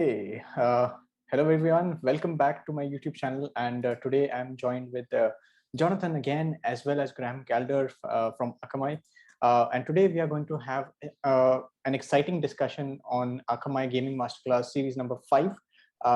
Hey, hello everyone. Welcome back to my YouTube channel. And today I'm joined with Jonathan again, as well as Graham Calder from Akamai. And today we are going to have an exciting discussion on Akamai Gaming Masterclass series number 5.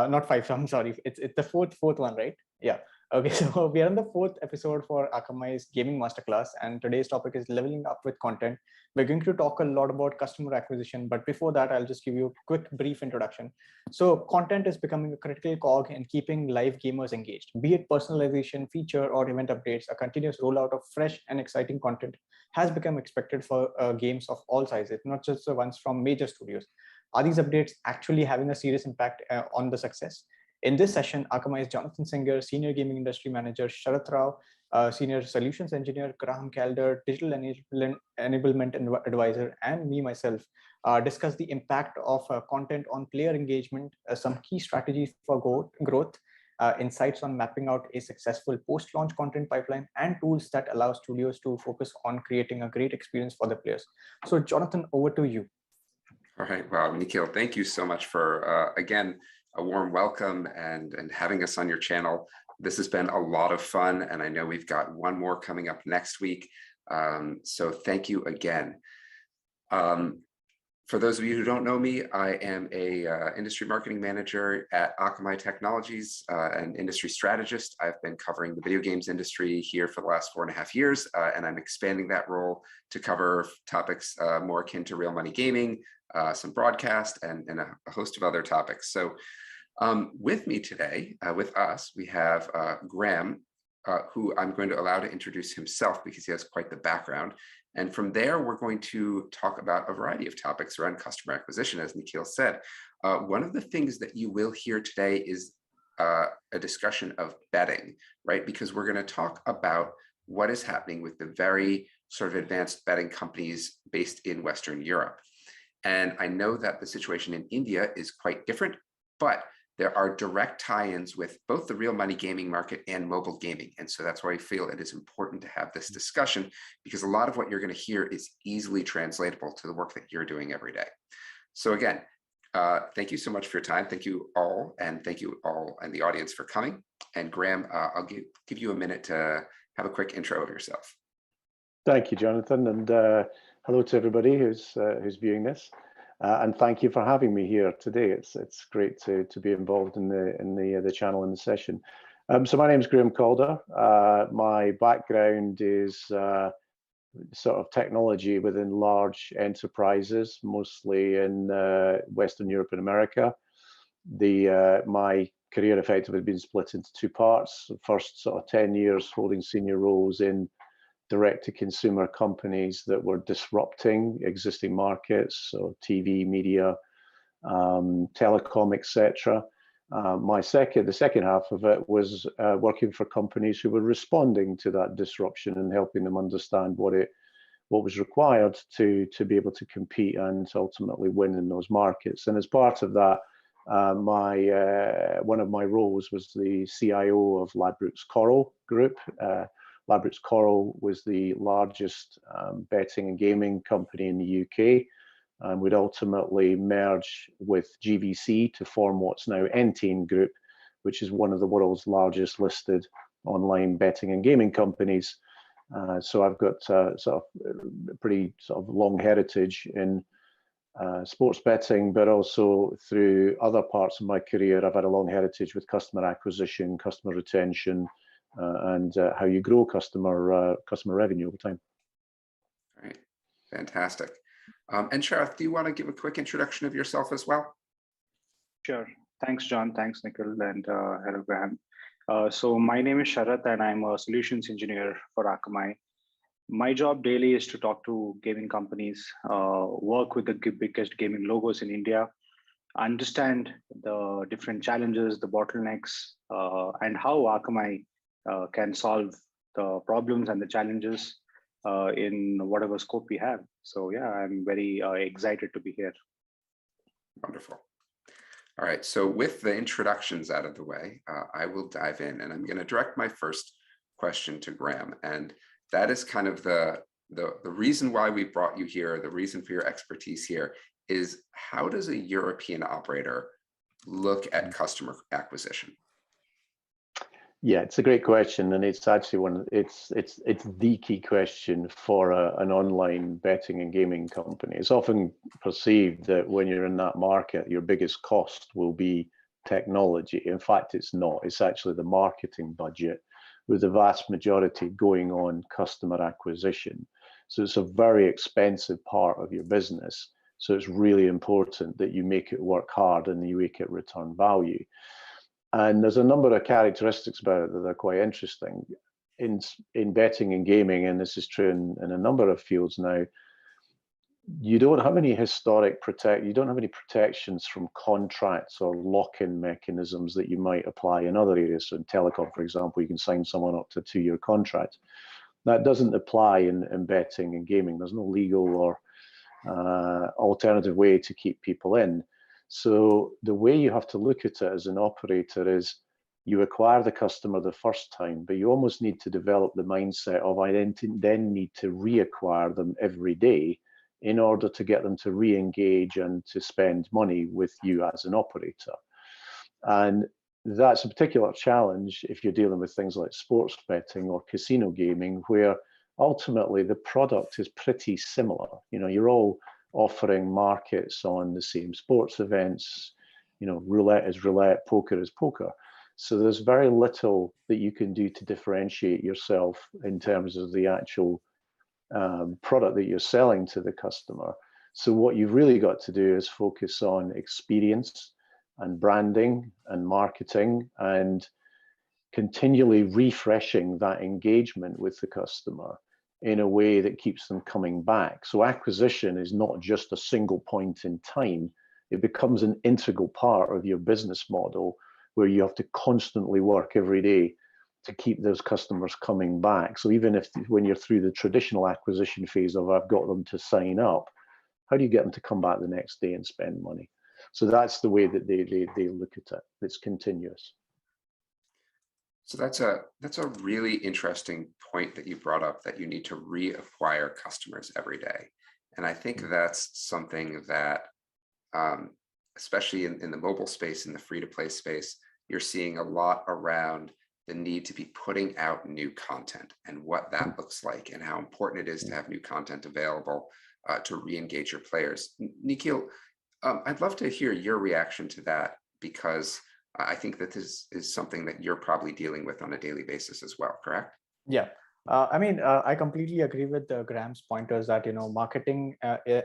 Not 5, I'm sorry. It's the fourth one, right? Yeah. Okay, so we are on the 4th episode for Akamai's Gaming Masterclass, and today's topic is leveling up with content. We're going to talk a lot about customer acquisition, but before that, I'll just give you a quick, brief introduction. So content is becoming a critical cog in keeping live gamers engaged. Be it personalization, feature, or event updates, a continuous rollout of fresh and exciting content has become expected for games of all sizes, not just the ones from major studios. Are these updates actually having a serious impact on the success? In this session, Akamai's Jonathan Singer, Senior Gaming Industry Manager, Sharath Rao, Senior Solutions Engineer, Graham Calder, Digital Enablement Advisor, and me, myself, discuss the impact of content on player engagement, some key strategies for growth, insights on mapping out a successful post-launch content pipeline, and tools that allow studios to focus on creating a great experience for the players. So Jonathan, over to you. All right, wow, Nikhil, thank you so much for, again, a warm welcome and having us on your channel. This has been a lot of fun, and I know we've got one more coming up next week. So thank you again. For those of you who don't know me, I am a industry marketing manager at Akamai Technologies, an industry strategist. I've been covering the video games industry here for the last 4.5 years, and I'm expanding that role to cover topics more akin to real money gaming, some broadcast, and a host of other topics. So with me today, with us, we have Graham, who I'm going to allow to introduce himself because he has quite the background. And from there, we're going to talk about a variety of topics around customer acquisition, as Nikhil said. One of the things that you will hear today is a discussion of betting, right? Because we're going to talk about what is happening with the very sort of advanced betting companies based in Western Europe. And I know that the situation in India is quite different, but there are direct tie-ins with both the real money gaming market and mobile gaming. And so that's why I feel it is important to have this discussion, because a lot of what you're going to hear is easily translatable to the work that you're doing every day. So again, thank you so much for your time. Thank you all, and thank you all and the audience for coming. And Graham, I'll give you a minute to have a quick intro of yourself. Thank you, Jonathan, and hello to everybody who's viewing this. And thank you for having me here today. It's great to be involved in the channel and the session. So my name is Graham Calder. My background is sort of technology within large enterprises, mostly in Western Europe and America. My career effectively has been split into two parts. The first sort of 10 years holding senior roles in direct-to-consumer companies that were disrupting existing markets, so TV, media, telecom, etc. The second half of it was working for companies who were responding to that disruption and helping them understand what was required to be able to compete and ultimately win in those markets. And as part of that, one of my roles was the CIO of Ladbrokes Coral Group. Ladbrokes Coral was the largest betting and gaming company in the UK, and would ultimately merge with GVC to form what's now Entain Group, which is one of the world's largest listed online betting and gaming companies. So I've got sort of a pretty sort of long heritage in sports betting, but also through other parts of my career, I've had a long heritage with customer acquisition, customer retention, and how you grow customer revenue over time. All right, fantastic. And Sharath, do you want to give a quick introduction of yourself as well? Sure. Thanks, John. Thanks, Nikhil, and hello, Graham. So my name is Sharath, and I'm a solutions engineer for Akamai. My job daily is to talk to gaming companies, work with the biggest gaming logos in India, understand the different challenges, the bottlenecks, and how Akamai can solve the problems and the challenges in whatever scope we have. So yeah, I'm very excited to be here. Wonderful. All right, so with the introductions out of the way, I will dive in, and I'm going to direct my first question to Graham, and that is kind of the reason why we brought you here, the reason for your expertise here is, how does a European operator look at customer acquisition? Yeah, it's a great question, and it's actually it's the key question for an online betting and gaming company. It's often perceived that when you're in that market, your biggest cost will be technology. In fact, it's not. It's actually the marketing budget, with the vast majority going on customer acquisition. So it's a very expensive part of your business. So it's really important that you make it work hard and you make it return value. And there's a number of characteristics about it that are quite interesting in betting and gaming, and this is true in a number of fields now. You don't have any you don't have any protections from contracts or lock-in mechanisms that you might apply in other areas. So in telecom, for example, you can sign someone up to a 2-year contract. That doesn't apply in betting and gaming. There's no legal or alternative way to keep people in. So the way you have to look at it as an operator is you acquire the customer the first time, but you almost need to develop the mindset of I then need to reacquire them every day in order to get them to re-engage and to spend money with you as an operator. And that's a particular challenge if you're dealing with things like sports betting or casino gaming, where ultimately the product is pretty similar. You know, you're all offering markets on the same sports events. You know, roulette is roulette, poker is poker. So there's very little that you can do to differentiate yourself in terms of the actual product that you're selling to the customer. So what you've really got to do is focus on experience and branding and marketing and continually refreshing that engagement with the customer in a way that keeps them coming back. So acquisition is not just a single point in time. It becomes an integral part of your business model where you have to constantly work every day to keep those customers coming back. So even if when you're through the traditional acquisition phase of I've got them to sign up, how do you get them to come back the next day and spend money? So that's the way that they look at it. It's continuous. So that's a really interesting point that you brought up, that you need to reacquire customers every day. And I think that's something that, especially in the mobile space, in the free-to-play space, you're seeing a lot around the need to be putting out new content and what that looks like and how important it is to have new content available to re-engage your players. Nikhil, I'd love to hear your reaction to that, because I think that this is something that you're probably dealing with on a daily basis as well, correct? Yeah. I completely agree with Graham's pointers that, marketing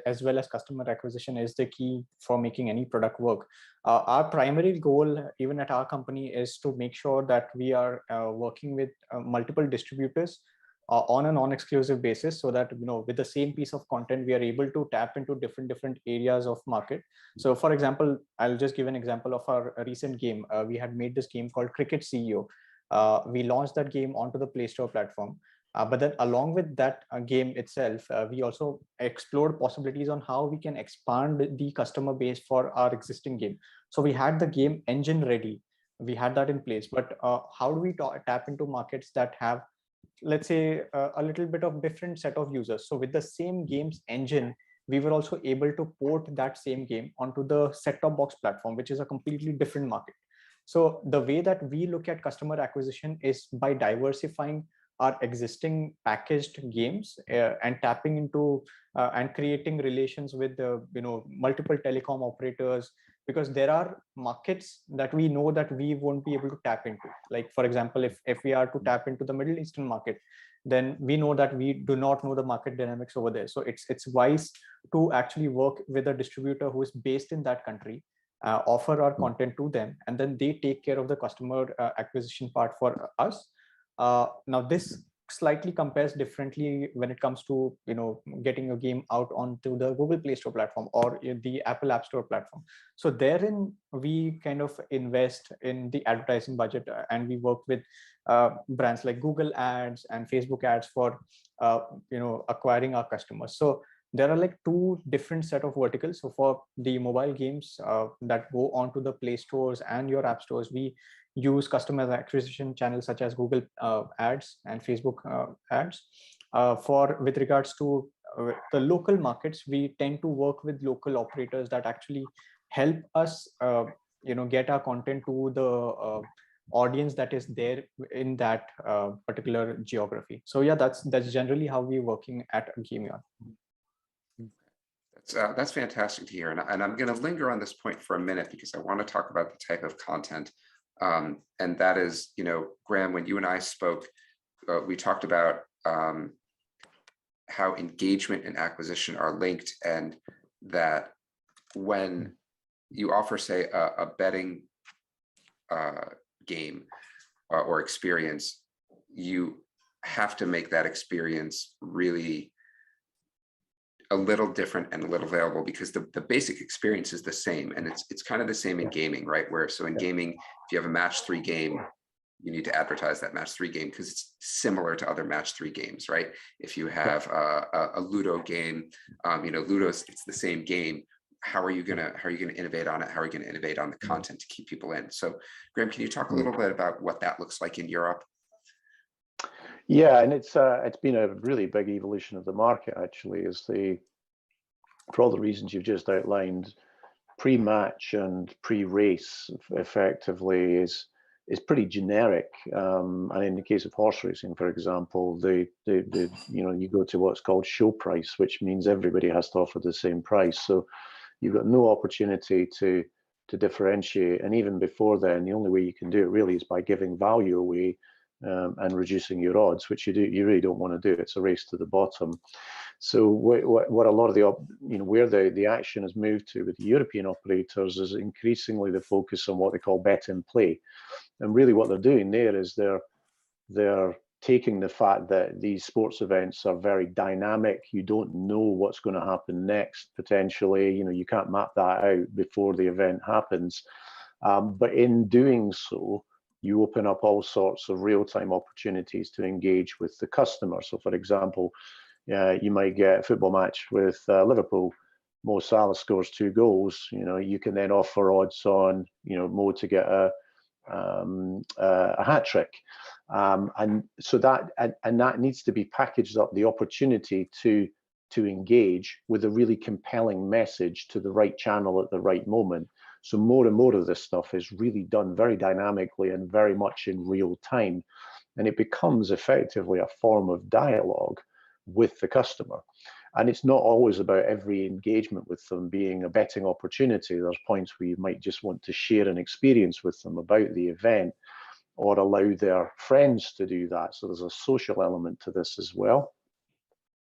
as well as customer acquisition is the key for making any product work. Our primary goal, even at our company, is to make sure that we are working with multiple distributors on a non-exclusive basis, so that, with the same piece of content, we are able to tap into different areas of market. So for example, I'll just give an example of our recent game. We had made this game called Cricket CEO. We launched that game onto the Play Store platform. But then along with that game itself, we also explored possibilities on how we can expand the customer base for our existing game. So we had the game engine ready. We had that in place. But how do we tap into markets that have, let's say, a little bit of different set of users? So with the same game's engine, we were also able to port that same game onto the set-top box platform, which is a completely different market. So the way that we look at customer acquisition is by diversifying our existing packaged games and tapping into and creating relations with multiple telecom operators, because there are markets that we know that we won't be able to tap into. Like, for example, if we are to tap into the Middle Eastern market, then we know that we do not know the market dynamics over there. So it's wise to actually work with a distributor who is based in that country, offer our content to them, and then they take care of the customer acquisition part for us. Now this slightly compares differently when it comes to getting a game out onto the Google Play Store platform or the Apple App Store platform. So therein we kind of invest in the advertising budget, and we work with brands like Google Ads and Facebook Ads for acquiring our customers. So there are like two different set of verticals. So for the mobile games that go onto the Play Stores and your app stores, we use customer acquisition channels such as Google Ads and Facebook Ads. With regards to the local markets, we tend to work with local operators that actually help us get our content to the audience that is there in that particular geography. So yeah, that's generally how we're working at GameEon. That's fantastic to hear, and I'm going to linger on this point for a minute because I want to talk about the type of content, and that is, Graham, when you and I spoke, we talked about how engagement and acquisition are linked, and that when you offer, say, a betting game or experience, you have to make that experience really a little different and a little available, because the basic experience is the same, and it's kind of the same in gaming, right? So in gaming, if you have a match 3 game, you need to advertise that match 3 game because it's similar to other match 3 games, right? If you have a Ludo game, Ludo's, it's the same game. How are you gonna innovate on it? How are you gonna innovate on the content to keep people in? So, Graham, can you talk a little bit about what that looks like in Europe? Yeah, and it's been a really big evolution of the market, actually, for all the reasons you've just outlined. Pre-match and pre-race effectively is pretty generic, and in the case of horse racing, for example, you go to what's called show price, which means everybody has to offer the same price. So you've got no opportunity to differentiate, and even before then, the only way you can do it really is by giving value away and reducing your odds, which you really don't want to do. It's a race to the bottom. So what a lot of where the action has moved to with the European operators is increasingly the focus on what they call bet and play, and really what they're doing there is they're taking the fact that these sports events are very dynamic. You don't know what's going to happen next, potentially. You can't map that out before the event happens. But in doing so, you open up all sorts of real-time opportunities to engage with the customer. So, for example, you might get a football match with Liverpool. Mo Salah scores 2 goals. You can then offer odds on, Mo to get a hat trick, and so that needs to be packaged up, the opportunity to engage with a really compelling message to the right channel at the right moment. So more and more of this stuff is really done very dynamically and very much in real time, and it becomes effectively a form of dialogue with the customer. And it's not always about every engagement with them being a betting opportunity. There's points where you might just want to share an experience with them about the event or allow their friends to do that. So there's a social element to this as well.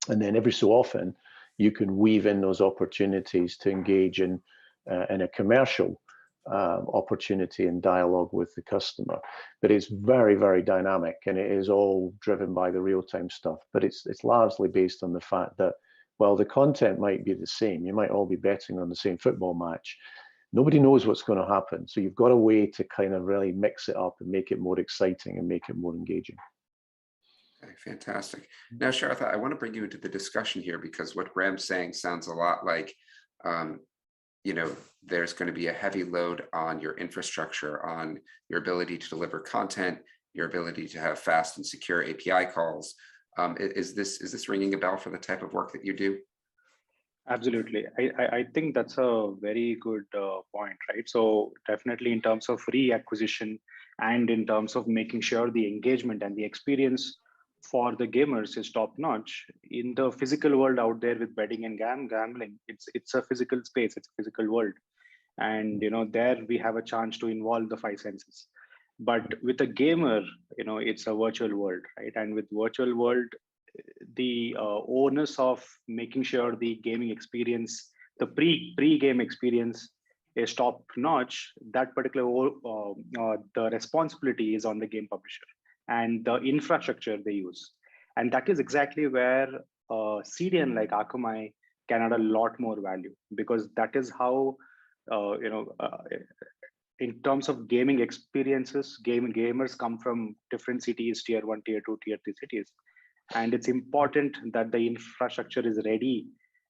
And then every so often, you can weave in those opportunities to engage in a commercial opportunity and dialogue with the customer. But it's very, very dynamic, and it is all driven by the real-time stuff. But it's largely based on the fact that, well, the content might be the same. You might all be betting on the same football match. Nobody knows what's going to happen. So you've got a way to kind of really mix it up and make it more exciting and make it more engaging. Okay, fantastic. Now, Sharath, I want to bring you into the discussion here, because what Graham's saying sounds a lot like, there's going to be a heavy load on your infrastructure, on your ability to deliver content, your ability to have fast and secure API calls. Is this ringing a bell for the type of work that you do? Absolutely. I think that's a very good point, right? So definitely in terms of reacquisition and in terms of making sure the engagement and the experience for the gamers is top notch. In the physical world out there with betting and gambling, it's a physical space, it's a physical world. And there we have a chance to involve the 5 senses. But with a gamer, it's a virtual world, right? And with virtual world, the onus of making sure the gaming experience, the pre-game experience is top notch, that particular the responsibility is on the game publisher and the infrastructure they use. And that is exactly where CDN like Akamai can add a lot more value, because that is how in terms of gaming experiences, gamers come from different cities, tier 1, tier 2, tier 3 cities. And it's important that the infrastructure is ready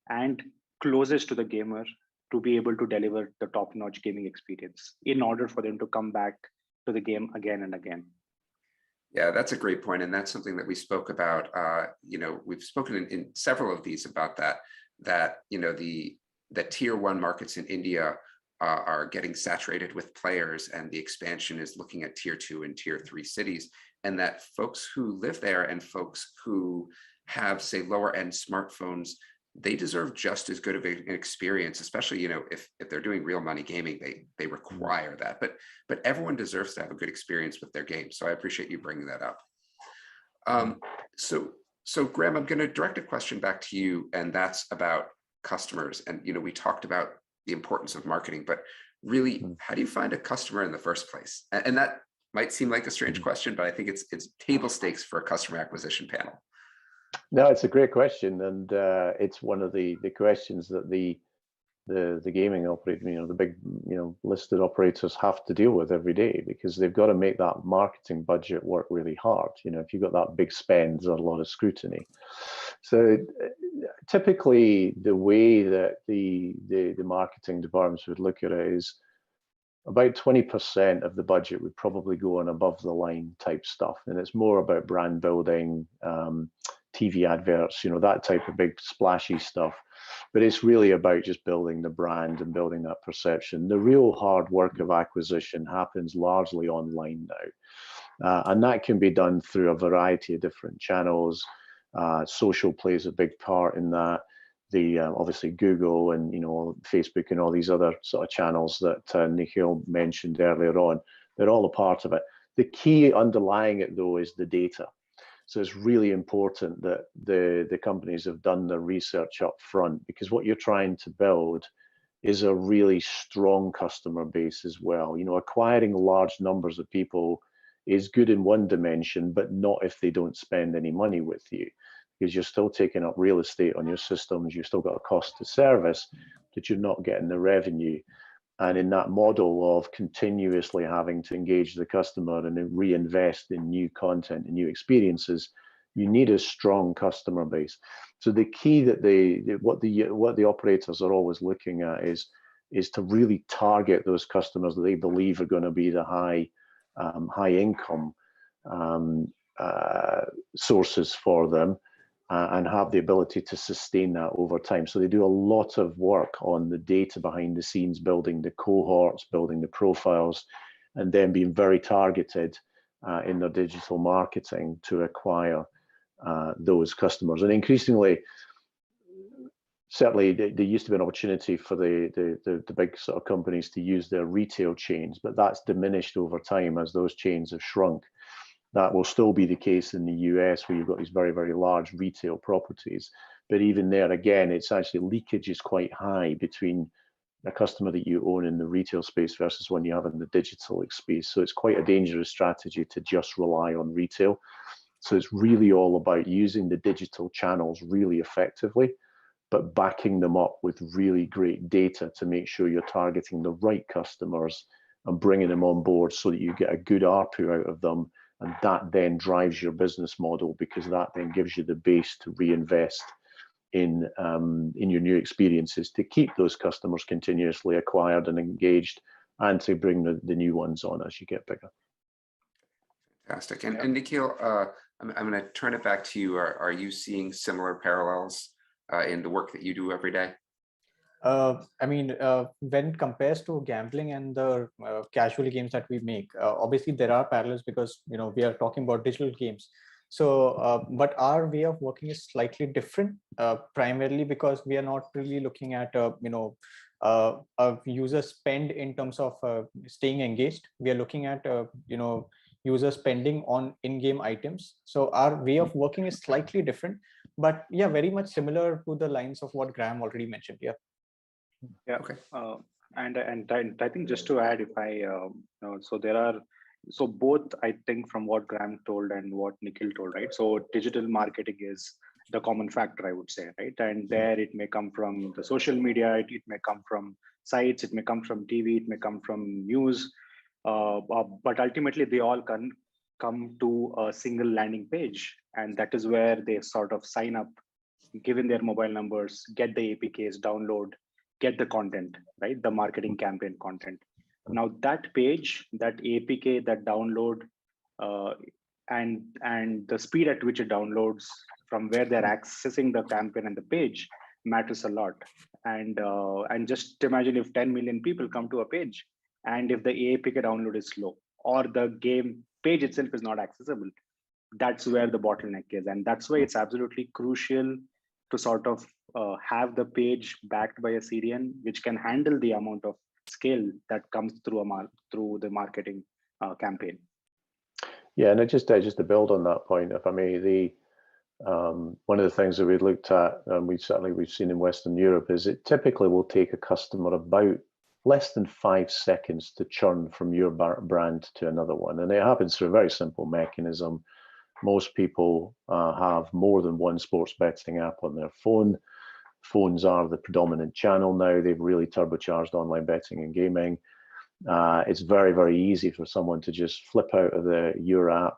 and closest to the gamer to be able to deliver the top-notch gaming experience in order for them to come back to the game again and again. Yeah, that's a great point. And that's something that we spoke about. We've spoken in several of these about that the tier 1 markets in India are getting saturated with players, and the expansion is looking at tier 2 and tier 3 cities, and that folks who live there and folks who have, say, lower end smartphones, they deserve just as good of an experience, especially, you know, if they're doing real money gaming, they require that. But everyone deserves to have a good experience with their game. So I appreciate you bringing that up. So Graham, I'm going to direct a question back to you, and that's about customers. And, you know, we talked about the importance of marketing, but really, how do you find a customer in the first place? And that might seem like a strange question, but I think it's table stakes for a customer acquisition panel. No, it's a great question, and it's one of the questions that the gaming operator, you know, the big, you know, listed operators have to deal with every day, because they've got to make that marketing budget work really hard. You know, if you've got that big spend, there's a lot of scrutiny. So typically, the way that the marketing departments would look at it is about 20% of the budget would probably go on above the line type stuff, and it's more about brand building, TV adverts, you know, that type of big splashy stuff. But it's really about just building the brand and building that perception. The real hard work of acquisition happens largely online now. And that can be done through a variety of different channels. Social plays a big part in that. Obviously Google and, you know, Facebook and all these other sort of channels that Nikhil mentioned earlier on, they're all a part of it. The key underlying it, though, is the data. So it's really important that the companies have done their research up front, because what you're trying to build is a really strong customer base as well. You know, acquiring large numbers of people is good in one dimension, but not if they don't spend any money with you, because you're still taking up real estate on your systems. You've still got a cost to service, but you're not getting the revenue. And in that model of continuously having to engage the customer and reinvest in new content and new experiences, you need a strong customer base. So the key that what the operators are always looking at is to really target those customers that they believe are going to be the high income sources for them, and have the ability to sustain that over time. So they do a lot of work on the data behind the scenes, building the cohorts, building the profiles, and then being very targeted in their digital marketing to acquire those customers. And increasingly, certainly there used to be an opportunity for the big sort of companies to use their retail chains, but that's diminished over time as those chains have shrunk. That will still be the case in the US, where you've got these very, very large retail properties. But even there, again, it's actually leakage is quite high between a customer that you own in the retail space versus one you have in the digital space. So it's quite a dangerous strategy to just rely on retail. So it's really all about using the digital channels really effectively, but backing them up with really great data to make sure you're targeting the right customers and bringing them on board so that you get a good ARPU out of them. And that then drives your business model, because that then gives you the base to reinvest in your new experiences, to keep those customers continuously acquired and engaged, and to bring the new ones on as you get bigger. Fantastic. And Nikhil, I'm going to turn it back to you. Are you seeing similar parallels in the work that you do every day? I mean, when it compares to gambling and the casual games that we make, obviously there are parallels, because, you know, we are talking about digital games. So, but our way of working is slightly different, primarily because we are not really looking at, you know, a user spend in terms of staying engaged. We are looking at, you know, user spending on in-game items. So our way of working is slightly different, but yeah, very much similar to the lines of what Graham already mentioned. Yeah. Yeah. Okay. And I think just to add, if I so both, I think, from what Graham told and what Nikhil told, right? So digital marketing is the common factor, I would say, right? And there it may come from the social media, it may come from sites, it may come from TV, it may come from news, but ultimately they all come to a single landing page, and that is where they sort of sign up, given their mobile numbers, get the APKs, download, get the content, right? The marketing campaign content. Now that page, that APK, that download, and the speed at which it downloads from where they're accessing the campaign and the page matters a lot. and just imagine if 10 million people come to a page, and if the APK download is slow or the game page itself is not accessible, that's where the bottleneck is. And that's why it's absolutely crucial to sort of have the page backed by a CDN, which can handle the amount of scale that comes through through the marketing campaign. Yeah, and just to build on that point, if I may, one of the things that we looked at, and we've seen in Western Europe, is it typically will take a customer about less than 5 seconds to churn from your brand to another one, and it happens through a very simple mechanism. Most people have more than one sports betting app on their phone. Phones are the predominant channel now. They've really turbocharged online betting and gaming. It's very, very easy for someone to just flip out of your app.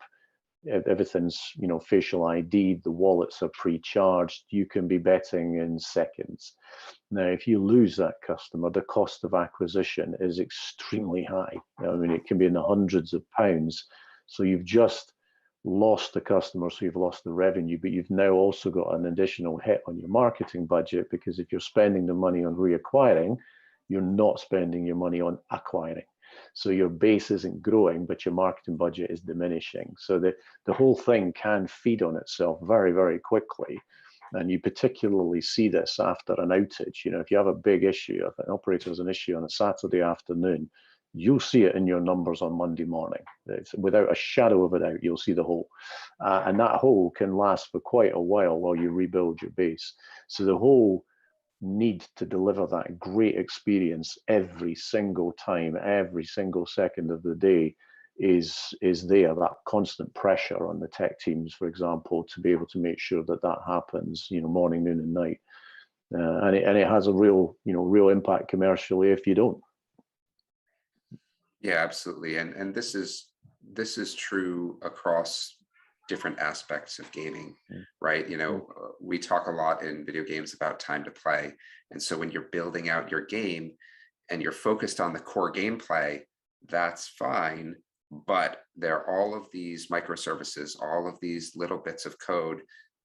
Everything's, facial ID, the wallets are pre-charged. You can be betting in seconds. Now, if you lose that customer, the cost of acquisition is extremely high. I mean, it can be in the hundreds of pounds. So you've just lost the customer, so you've lost the revenue, but you've now also got an additional hit on your marketing budget, because if you're spending the money on reacquiring, you're not spending your money on acquiring. So your base isn't growing, but your marketing budget is diminishing. So the whole thing can feed on itself very, very quickly. And you particularly see this after an outage. If you have a big issue, if an operator has an issue on a Saturday afternoon, you'll see it in your numbers on Monday morning. Without a shadow of a doubt, you'll see the hole. And that hole can last for quite a while you rebuild your base. So the whole need to deliver that great experience every single time, every single second of the day is there, that constant pressure on the tech teams, for example, to be able to make sure that happens, morning, noon, and night. And it has a real impact commercially if you don't. Yeah, absolutely. And this is true across different aspects of gaming, right? We talk a lot in video games about time to play. And so when you're building out your game and you're focused on the core gameplay, that's fine. But there are all of these microservices, all of these little bits of code,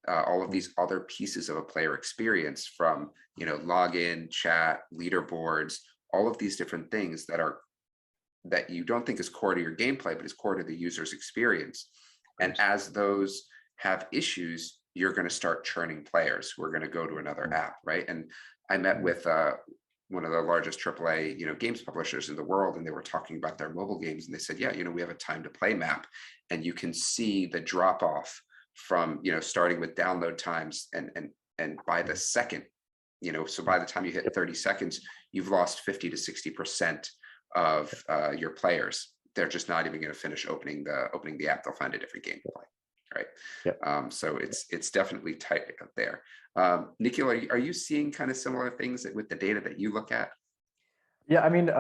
all of these other pieces of a player experience, from, login, chat, leaderboards, all of these different things that you don't think is core to your gameplay, but is core to the user's experience. And as those have issues, you're going to start churning players who are going to go to another app, right? And I met with one of the largest AAA, games publishers in the world, and they were talking about their mobile games, and they said, yeah, we have a time to play map, and you can see the drop off from, starting with download times, and by the second, so by the time you hit 30 seconds, you've lost 50 to 60% of your players. They're just not even going to finish opening the app. They'll find a different game to play, right? Yep. So it's definitely tight out there. Nikhil, are you seeing kind of similar things with the data that you look at? Yeah, I mean,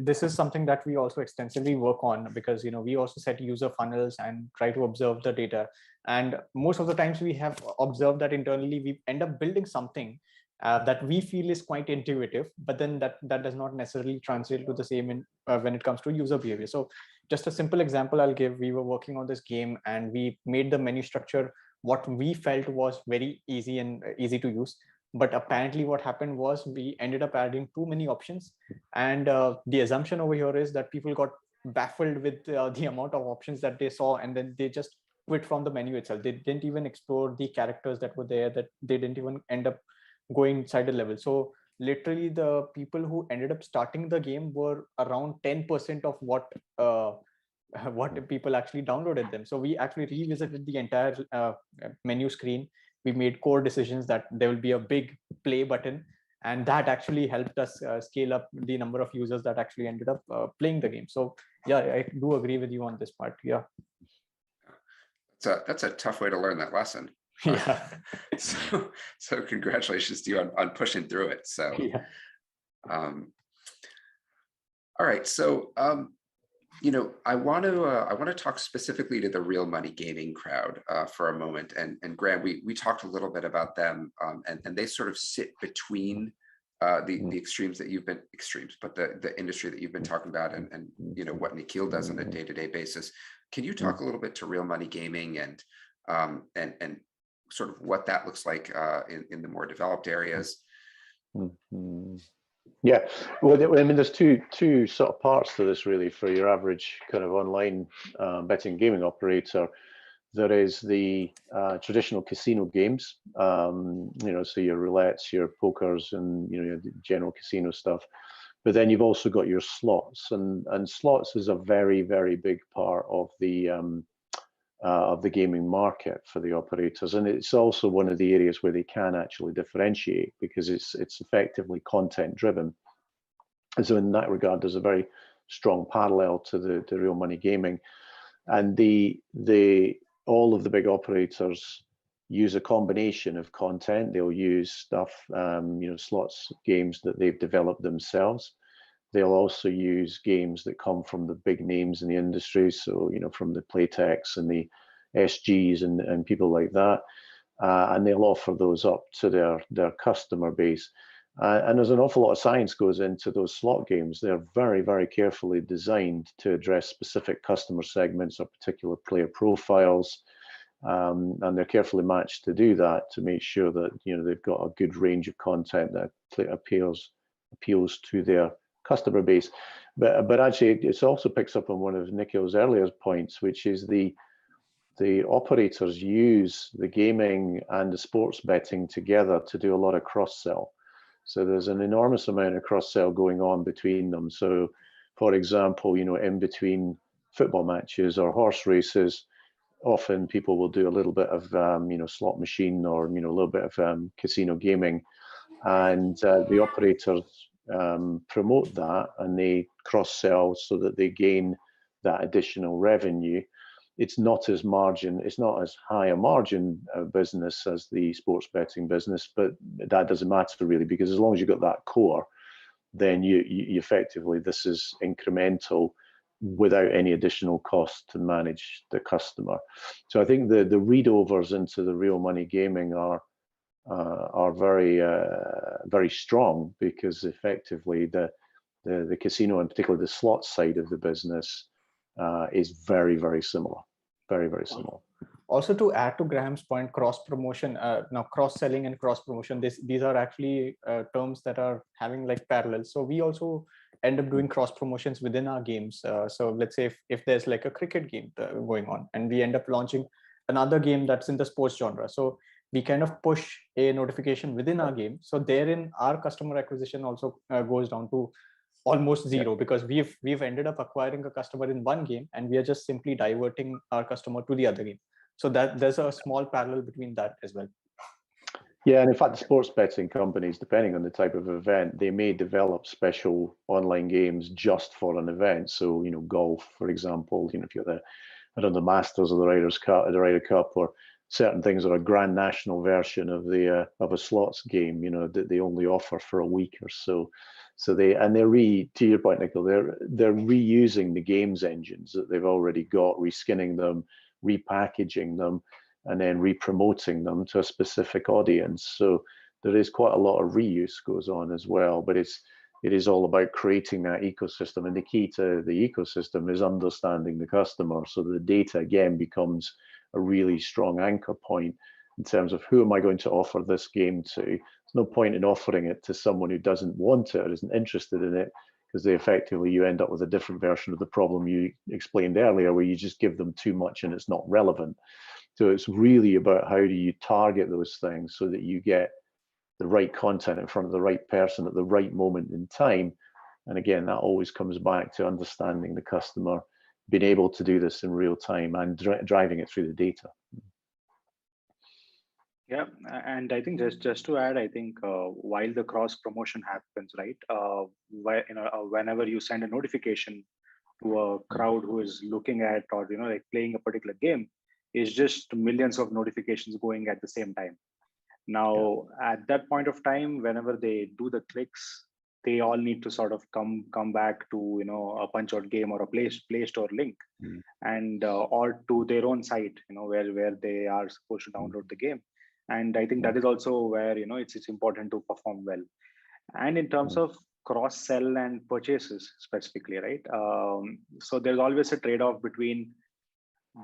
this is something that we also extensively work on, because we also set user funnels and try to observe the data. And most of the times we have observed that internally we end up building something that we feel is quite intuitive, but then that does not necessarily translate to the same when it comes to user behavior. So just a simple example I'll give: we were working on this game and we made the menu structure what we felt was very easy and easy to use. But apparently what happened was we ended up adding too many options. And the assumption over here is that people got baffled with the amount of options that they saw, and then they just quit from the menu itself. They didn't even explore the characters that were there, that they didn't even end up going inside the level. So literally the people who ended up starting the game were around 10% of what people actually downloaded them. So we actually revisited the entire menu screen. We made core decisions that there will be a big play button, and that actually helped us scale up the number of users that actually ended up playing the game. So yeah, I do agree with you on this part. Yeah, that's a tough way to learn that lesson. Yeah. So congratulations to you on pushing through it. So Yeah. All right, so I want to talk specifically to the real money gaming crowd for a moment. And Graham, we talked a little bit about them, and they sort of sit between the extremes that you've been but the industry that you've been talking about, and what Nikhil does on a day-to-day basis. Can you talk a little bit to real money gaming and sort of what that looks like in the more developed areas? Mhm. Yeah, well, I mean, there's two sort of parts to this really for your average kind of online betting gaming operator. There is the traditional casino games, so your roulettes, your pokers, and your general casino stuff. But then you've also got your slots, and slots is a very, very big part of the gaming market for the operators, and it's also one of the areas where they can actually differentiate because it's effectively content driven. And so in that regard, there's a very strong parallel to the real money gaming, and all of the big operators use a combination of content. They'll use stuff, slots games that they've developed themselves. They'll also use games that come from the big names in the industry, so from the Playtechs and the SGs and people like that, and they'll offer those up to their customer base. And there's an awful lot of science goes into those slot games. They're very, very carefully designed to address specific customer segments or particular player profiles, and they're carefully matched to do that, to make sure that they've got a good range of content that appeals to their customer base. But actually, it also picks up on one of Nikhil's earlier points, which is the operators use the gaming and the sports betting together to do a lot of cross-sell. So there's an enormous amount of cross-sell going on between them. So, for example, in between football matches or horse races, often people will do a little bit of slot machine or a little bit of casino gaming, and the operators promote that, and they cross-sell so that they gain that additional revenue. It's not as high a margin business as the sports betting business, but that doesn't matter really, because as long as you've got that core, then you effectively, this is incremental without any additional cost to manage the customer. So I think the readovers into the real money gaming are very very strong, because effectively the casino, and particularly the slot side of the business, is very, very similar, very, very similar. Also, to add to Graham's point, cross promotion, now cross selling and cross promotion, these are actually terms that are having like parallels. So we also end up doing cross promotions within our games. So let's say if there's like a cricket game going on, and we end up launching another game that's in the sports genre, so we kind of push a notification within our game. So therein, our customer acquisition also goes down to almost zero, because we've ended up acquiring a customer in one game, and we are just simply diverting our customer to the other game. So that there's a small parallel between that as well. Yeah, and in fact, the sports betting companies, depending on the type of event, they may develop special online games just for an event. So golf, for example, if you're the Masters or the Ryder Cup, or certain things are a grand national version of a slots game, that they only offer for a week or so. So they're to your point, Nikhil, they're reusing the games engines that they've already got, reskinning them, repackaging them, and then re-promoting them to a specific audience. So there is quite a lot of reuse goes on as well, but it is all about creating that ecosystem. And the key to the ecosystem is understanding the customer. So the data again becomes a really strong anchor point in terms of who am I going to offer this game to. There's no point in offering it to someone who doesn't want it or isn't interested in it, because you end up with a different version of the problem you explained earlier, where you just give them too much and it's not relevant. So it's really about how do you target those things so that you get the right content in front of the right person at the right moment in time. And again, that always comes back to understanding the customer, being able to do this in real time, and driving it through the data. Yeah, and I think just to add, I think while the cross promotion happens, right, whenever you send a notification to a crowd who is looking at or like playing a particular game, is just millions of notifications going at the same time. Now, at that point of time, whenever they do the clicks, they all need to sort of come back to a Punch-Out game or a Play Store link, and or to their own site, where they are supposed to download the game. And I think that is also where it's important to perform well. And in terms of cross sell and purchases specifically, right? So there's always a trade-off between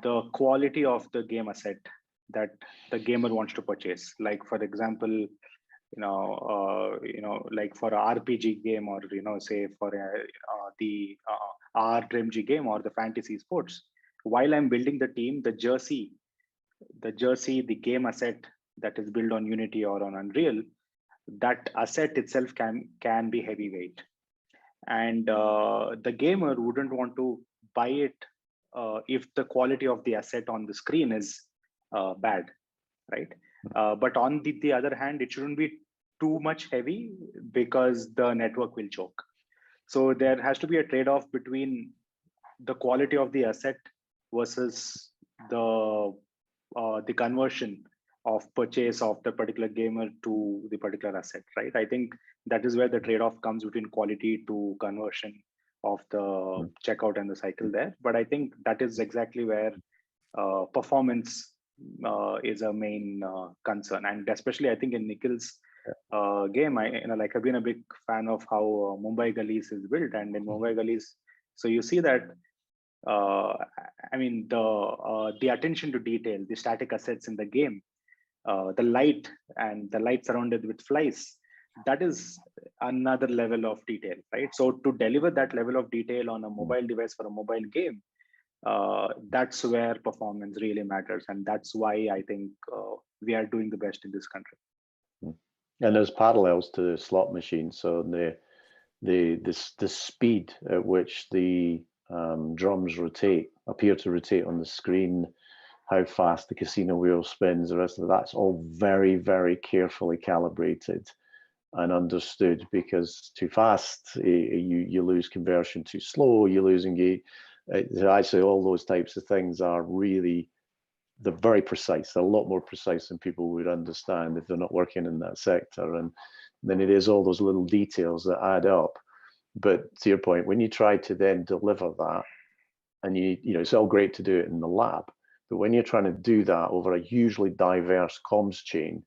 the quality of the game asset that the gamer wants to purchase. Like, for example, like for a RPG game, or say for the RMG game or the fantasy sports. While I'm building the team, the game asset that is built on Unity or on Unreal, that asset itself can be heavyweight, and the gamer wouldn't want to buy it if the quality of the asset on the screen is bad, right? But on the other hand, it shouldn't be too much heavy because the network will choke. So there has to be a trade-off between the quality of the asset versus the conversion of purchase of the particular gamer to the particular asset, right? I think that is where the trade-off comes between quality to conversion of the checkout and the cycle there. But I think that is exactly where performance is a main concern, and especially I think in Nikhil's game, I've been a big fan of how Mumbai Gullies is built, and in Mumbai Gullies, so you see that the attention to detail, the static assets in the game, the light and the light surrounded with flies, that is another level of detail, right? So to deliver that level of detail on a mobile device for a mobile game, that's where performance really matters, and that's why I think we are doing the best in this country. And there's parallels to the slot machines. So the speed at which the drums appear to rotate on the screen, how fast the casino wheel spins, the rest of that's all very, very carefully calibrated and understood, because too fast, you lose conversion, too slow, you lose engage. Actually, all those types of things are really, they're very precise. They're a lot more precise than people would understand if they're not working in that sector. And then it is all those little details that add up. But to your point, when you try to then deliver that, and it's all great to do it in the lab, but when you're trying to do that over a hugely diverse comms chain,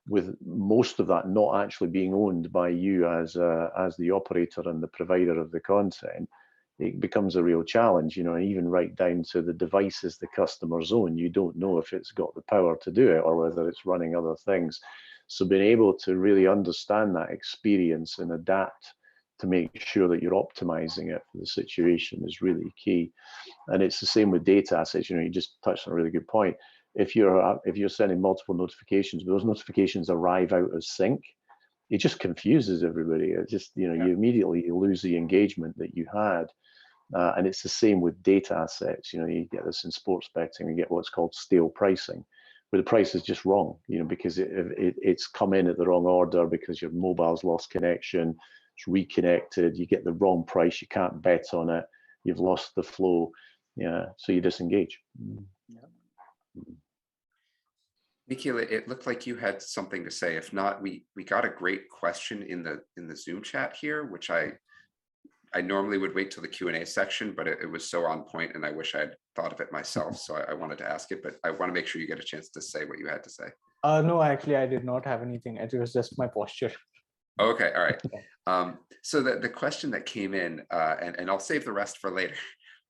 with most of that not actually being owned by you as the operator and the provider of the content, it becomes a real challenge, and even right down to the devices the customers own. You don't know if it's got the power to do it or whether it's running other things. So being able to really understand that experience and adapt to make sure that you're optimizing it for the situation is really key. And it's the same with data assets. You just touched on a really good point. If you're sending multiple notifications, but those notifications arrive out of sync, it just confuses everybody. It just, you immediately lose the engagement that you had. And it's the same with data assets. You get this in sports betting, you get what's called stale pricing, where the price is just wrong, because it's come in at the wrong order because your mobile's lost connection, it's reconnected, you get the wrong price, you can't bet on it, you've lost the flow. So you disengage. Nikhil, it looked like you had something to say. If not, we got a great question in the Zoom chat here, which I normally would wait till the Q&A section, but it was so on point, and I wish I had thought of it myself. So I wanted to ask it, but I want to make sure you get a chance to say what you had to say. No, actually, I did not have anything. It was just my posture. Okay, all right. So the question that came in, and I'll save the rest for later,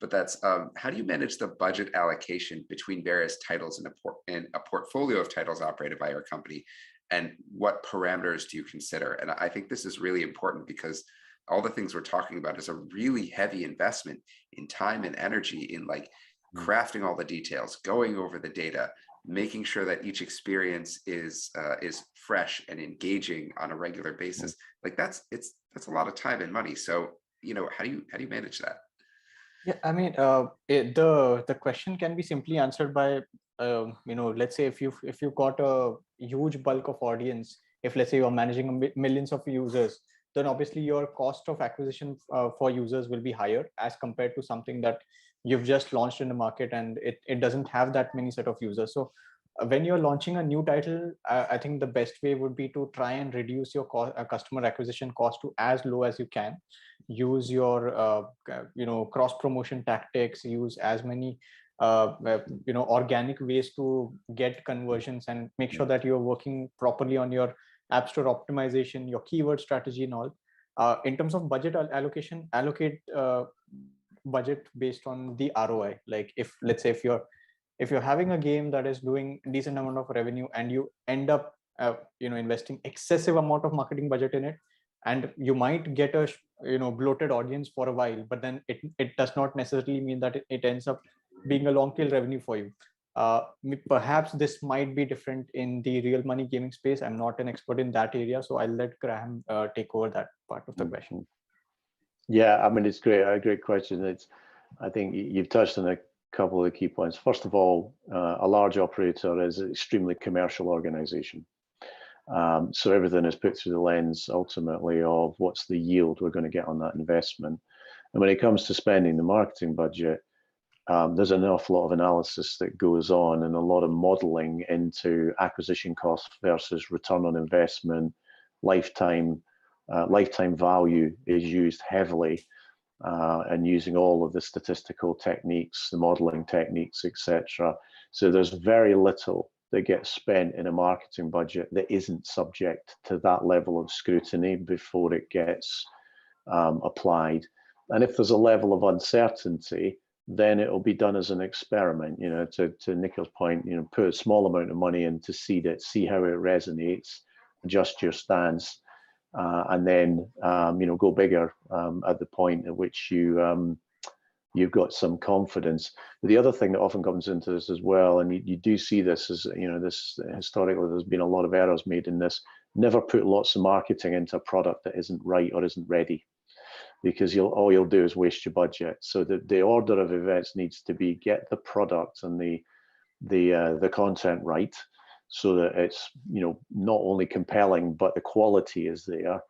but that's how do you manage the budget allocation between various titles in a portfolio of titles operated by your company, and what parameters do you consider? And I think this is really important because all the things we're talking about is a really heavy investment in time and energy in crafting all the details, going over the data, making sure that each experience is fresh and engaging on a regular basis. That's a lot of time and money. So how do you manage that? Yeah, I mean, the question can be simply answered by let's say if you got a huge bulk of audience, if let's say you're managing millions of users, then obviously your cost of acquisition for users will be higher as compared to something that you've just launched in the market and it doesn't have that many set of users. So when you're launching a new title, I think the best way would be to try and reduce your customer acquisition cost to as low as you can. Use your cross promotion tactics, use as many organic ways to get conversions, and make sure that you're working properly on your app store optimization, your keyword strategy and all. In terms of budget allocation, allocate budget based on the ROI. Like let's say if you're having a game that is doing decent amount of revenue and you end up investing excessive amount of marketing budget in it, and you might get a bloated audience for a while, but then it does not necessarily mean that it ends up being a long tail revenue for you. Perhaps this might be different in the real money gaming space. I'm not an expert in that area, so I'll let Graham take over that part of the question. Yeah, I mean, it's great. A great question. I think you've touched on a couple of the key points. First of all, a large operator is an extremely commercial organization. So everything is put through the lens ultimately of what's the yield we're going to get on that investment. And when it comes to spending the marketing budget, there's an awful lot of analysis that goes on and a lot of modeling into acquisition costs versus return on investment, lifetime value is used heavily, and using all of the statistical techniques, the modeling techniques, etc. So there's very little that gets spent in a marketing budget that isn't subject to that level of scrutiny before it gets applied. And if there's a level of uncertainty, then it'll be done as an experiment, to Nikhil's point, put a small amount of money in to seed it, see how it resonates, adjust your stance, and then, go bigger at the point at which you've got some confidence. But the other thing that often comes into this as well, and you do see this as, this historically, there's been a lot of errors made in this. Never put lots of marketing into a product that isn't right or isn't ready, because all you'll do is waste your budget. So the order of events needs to be get the product and the content right, so that it's not only compelling but the quality is there,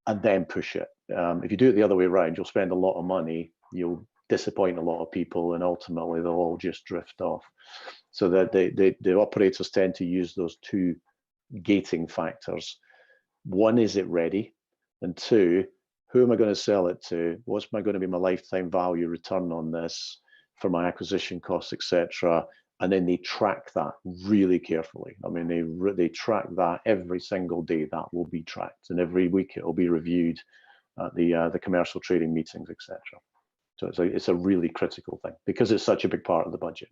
and then push it. If you do it the other way around, you'll spend a lot of money, you'll disappoint a lot of people, and ultimately they'll all just drift off. So that the operators tend to use those two gating factors. One, is it ready? And two, who am I going to sell it to? What's going to be my lifetime value return on this for my acquisition costs, etc.? And then they track that really carefully. I mean, they track that every single day. That will be tracked, and every week it will be reviewed at the commercial trading meetings, etc. So it's a really critical thing because it's such a big part of the budget.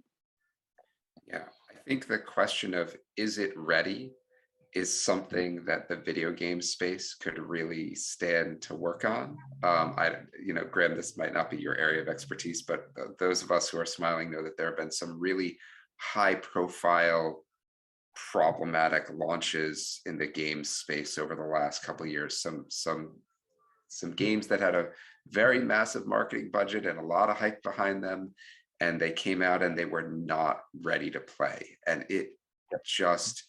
Yeah, I think the question of is it ready is something that the video game space could really stand to work on. Graham, this might not be your area of expertise, but those of us who are smiling know that there have been some really high-profile, problematic launches in the game space over the last couple of years. Some games that had a very massive marketing budget and a lot of hype behind them, and they came out and they were not ready to play, and it just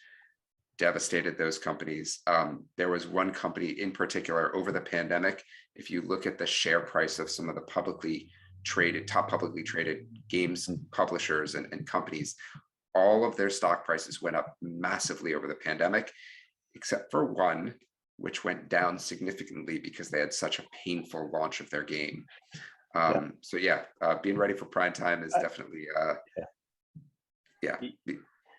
devastated those companies. There was one company in particular over the pandemic. If you look at the share price of some of the top publicly traded games publishers and companies, all of their stock prices went up massively over the pandemic, except for one, which went down significantly because they had such a painful launch of their game. So being ready for prime time is definitely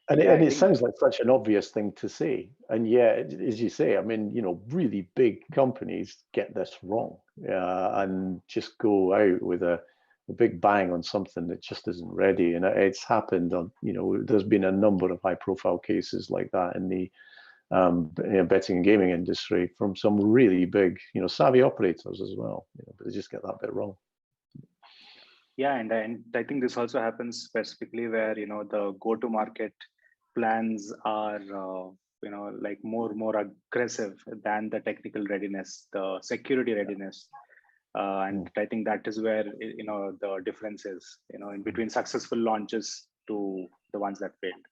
And it sounds like such an obvious thing to say, and yet, as you say, I mean, really big companies get this wrong, and just go out with a big bang on something that just isn't ready. And it's happened on, there's been a number of high-profile cases like that in the betting and gaming industry from some really big, savvy operators as well. But they just get that bit wrong. Yeah, and I think this also happens specifically where the go-to-market plans are like more aggressive than the technical readiness, the security readiness, and I think that is where the difference is, in between successful launches to the ones that failed.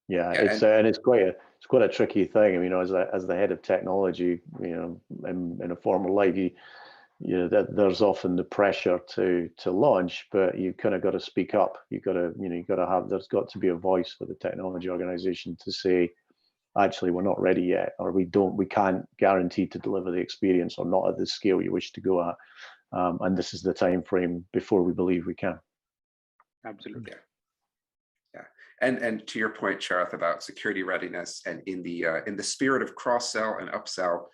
Yeah, it's quite a tricky thing. I mean, as the head of technology, in a former life, that there's often the pressure to launch, but you've kind of got to speak up. You've got to, there's got to be a voice for the technology organization to say, actually, we're not ready yet, or we can't guarantee to deliver the experience, or not at the scale you wish to go at. And this is the time frame before we believe we can. Absolutely. Yeah. And to your point, Sharath, about security readiness, and in the spirit of cross-sell and upsell,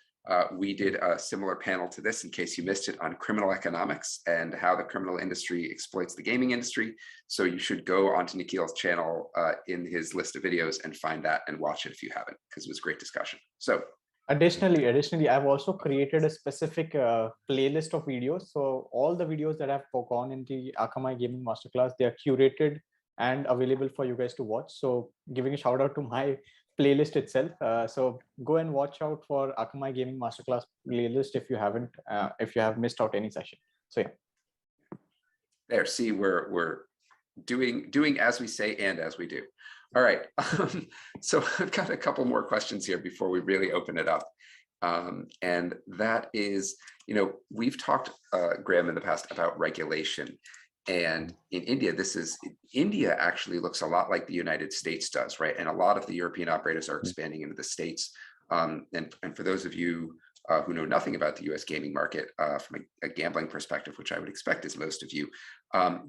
We did a similar panel to this, in case you missed it, on criminal economics and how the criminal industry exploits the gaming industry. So you should go onto Nikhil's channel in his list of videos and find that and watch it if you haven't, because it was a great discussion. So Additionally, I've also created a specific playlist of videos. So all the videos that I've gone in the Akamai Gaming Masterclass, they are curated and available for you guys to watch. So giving a shout out to my playlist itself. So go and watch out for Akamai Gaming Masterclass playlist if you haven't, if you have missed out any session. So yeah. There, see, we're doing as we say and as we do. All right, so I've got a couple more questions here before we really open it up. And that is, we've talked, Graham, in the past about regulation. And in India, India actually looks a lot like the United States does, right? And a lot of the European operators are expanding into the States. And for those of you who know nothing about the US gaming market from a gambling perspective, which I would expect is most of you,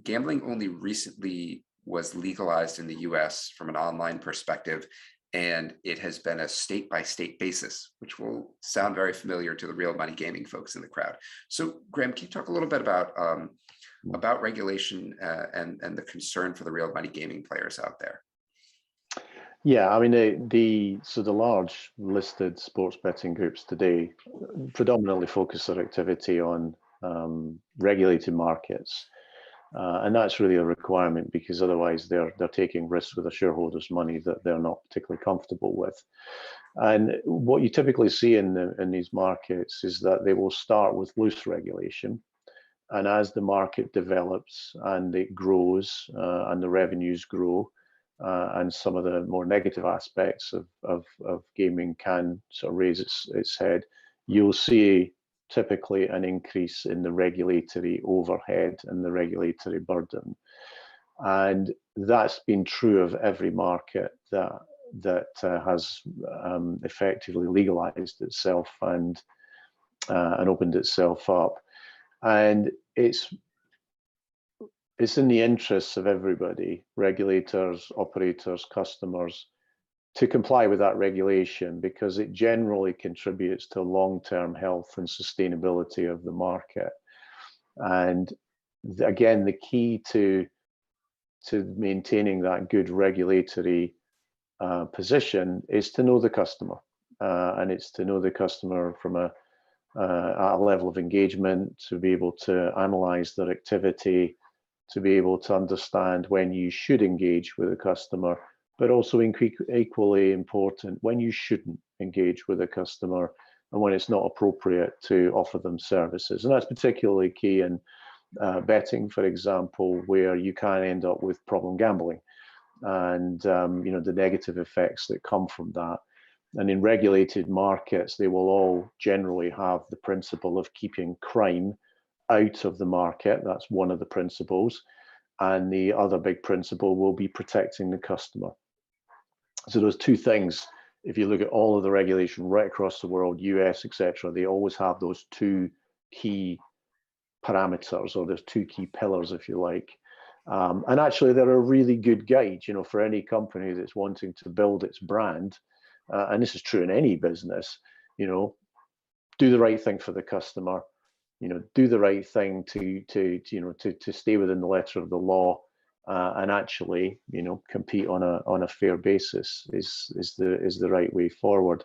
gambling only recently was legalized in the US from an online perspective, and it has been a state-by-state basis, which will sound very familiar to the real money gaming folks in the crowd. So Graham, can you talk a little bit about regulation and the concern for the real money gaming players out there? Yeah, I mean, the large listed sports betting groups today predominantly focus their activity on regulated markets. And that's really a requirement, because otherwise they're taking risks with their shareholders' money that they're not particularly comfortable with. And what you typically see in these markets is that they will start with loose regulation. And as the market develops and it grows and the revenues grow, and some of the more negative aspects of gaming can sort of raise its head, you'll see typically an increase in the regulatory overhead and the regulatory burden. And that's been true of every market that has effectively legalized itself and opened itself up. And it's in the interests of everybody, regulators, operators, customers, to comply with that regulation, because it generally contributes to long-term health and sustainability of the market. And again, the key to maintaining that good regulatory position is to know the customer, and it's to know the customer from a level of engagement, to be able to analyze their activity, to be able to understand when you should engage with a customer, but also equally important, when you shouldn't engage with a customer and when it's not appropriate to offer them services. And that's particularly key in betting, for example, where you can end up with problem gambling and the negative effects that come from that. And in regulated markets, they will all generally have the principle of keeping crime out of the market. That's one of the principles. And the other big principle will be protecting the customer. So those two things, if you look at all of the regulation right across the world, US, etc., they always have those two key parameters, or there's two key pillars, if you like. And actually, they're a really good guide, for any company that's wanting to build its brand. And this is true in any business. Do the right thing for the customer. Do the right thing to stay within the letter of the law, and actually, compete on a fair basis is the right way forward.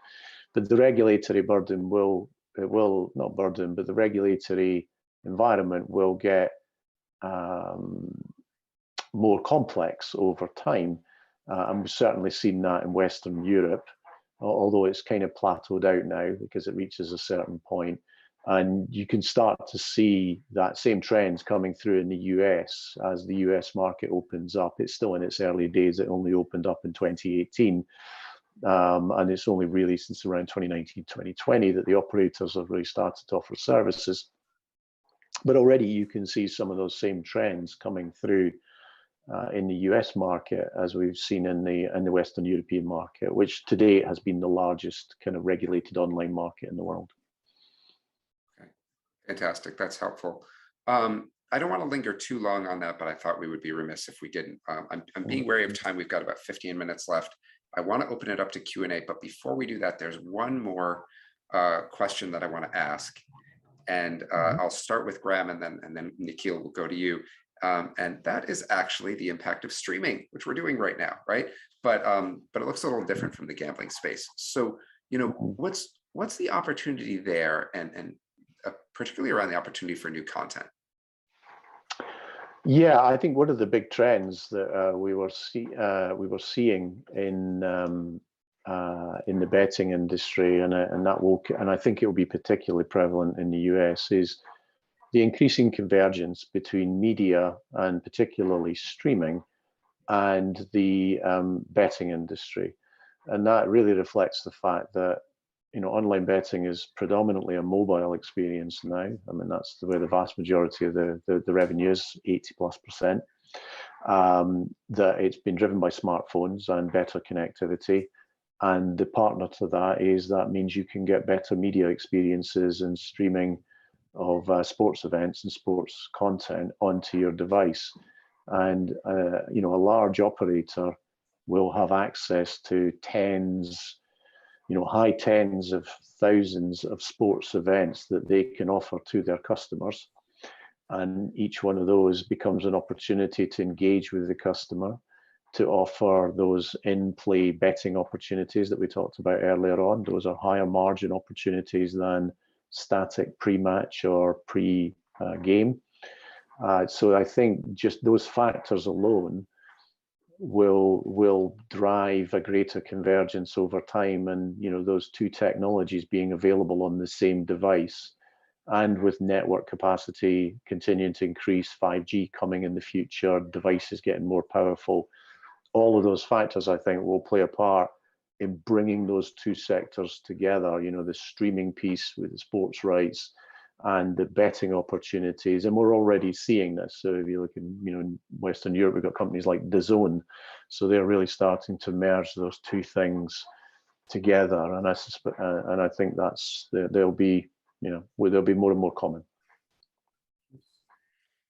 But the regulatory burden not burden, but the regulatory environment will get more complex over time, and we've certainly seen that in Western Europe, although it's kind of plateaued out now because it reaches a certain point. And you can start to see that same trends coming through in the US as the US market opens up. It's still in its early days. It only opened up in 2018. And it's only really since around 2019, 2020 that the operators have really started to offer services. But already you can see some of those same trends coming through in the US market, as we've seen in the Western European market, which today has been the largest kind of regulated online market in the world. Okay, fantastic. That's helpful. I don't want to linger too long on that, but I thought we would be remiss if we didn't. I'm being wary of time. We've got about 15 minutes left. I want to open it up to Q&A, but before we do that, there's one more question that I want to ask. And I'll start with Graham, and then Nikhil will go to you. And that is actually the impact of streaming, which we're doing right now, right? But it looks a little different from the gambling space. So, what's the opportunity there, and particularly around the opportunity for new content? Yeah, I think one of the big trends that we were seeing in the betting industry, and I think it will be particularly prevalent in the US, is the increasing convergence between media and particularly streaming and the betting industry, and that really reflects the fact that online betting is predominantly a mobile experience now. I mean, that's where the vast majority of the revenue is, 80+%. That it's been driven by smartphones and better connectivity. And the partner to that is that means you can get better media experiences and streaming of sports events and sports content onto your device. And a large operator will have access to high tens of thousands of sports events that they can offer to their customers. And each one of those becomes an opportunity to engage with the customer, to offer those in-play betting opportunities that we talked about earlier on. Those are higher margin opportunities than static pre-match or pre-game. So I think just those factors alone will drive a greater convergence over time, and those two technologies being available on the same device, and with network capacity continuing to increase, 5G coming in the future, devices getting more powerful, all of those factors I think will play a part in bringing those two sectors together, the streaming piece with the sports rights and the betting opportunities. And we're already seeing this. So if you look in Western Europe, we've got companies like DAZN, so they're really starting to merge those two things together. And I think there'll be more and more common.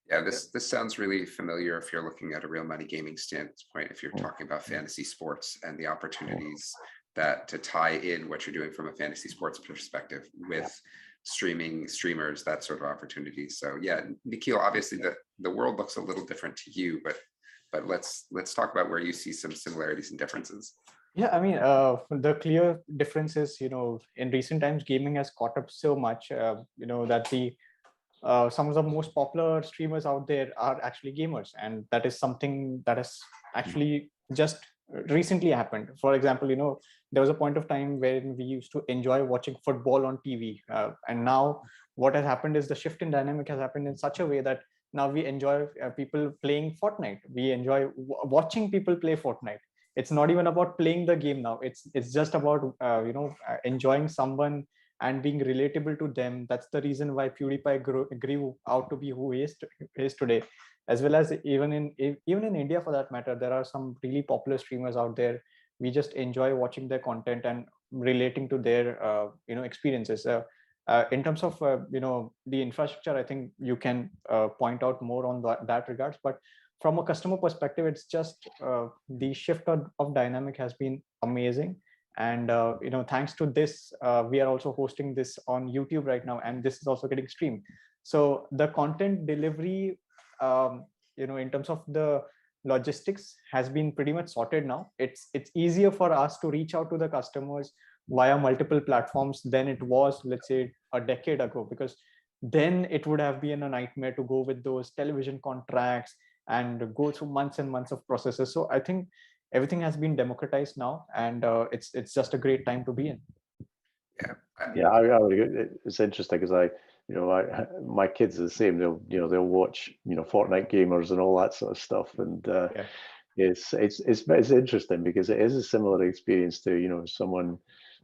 Yeah, this sounds really familiar if you're looking at a real money gaming standpoint, if you're talking about fantasy sports and the opportunities that to tie in what you're doing from a fantasy sports perspective with streamers, that sort of opportunity. So yeah, Nikhil, obviously the world looks a little different to you, but let's talk about where you see some similarities and differences. Yeah, I mean, the clear difference is, in recent times, gaming has caught up so much, that some of the most popular streamers out there are actually gamers, and that is something that has actually just recently happened. For example, there was a point of time when we used to enjoy watching football on TV, and now what has happened is the shift in dynamic has happened in such a way that now we enjoy people playing Fortnite. We enjoy watching people play Fortnite. It's not even about playing the game now. It's just about enjoying someone and being relatable to them. That's the reason why PewDiePie grew out to be who he is today. As well as even in India, for that matter, there are some really popular streamers out there. We just enjoy watching their content and relating to their experiences. In terms of the infrastructure, I think you can point out more on that regards. But from a customer perspective, it's just the shift of dynamic has been amazing. And thanks to this, we are also hosting this on YouTube right now, and this is also getting streamed. So the content delivery, in terms of the logistics, has been pretty much sorted now. It's easier for us to reach out to the customers via multiple platforms than it was, let's say, a decade ago, because then it would have been a nightmare to go with those television contracts and go through months and months of processes. So I think everything has been democratized now, and it's just a great time to be in. Yeah, it's interesting because my kids are the same. They'll watch Fortnite gamers and all that sort of stuff, and it's interesting because it is a similar experience to someone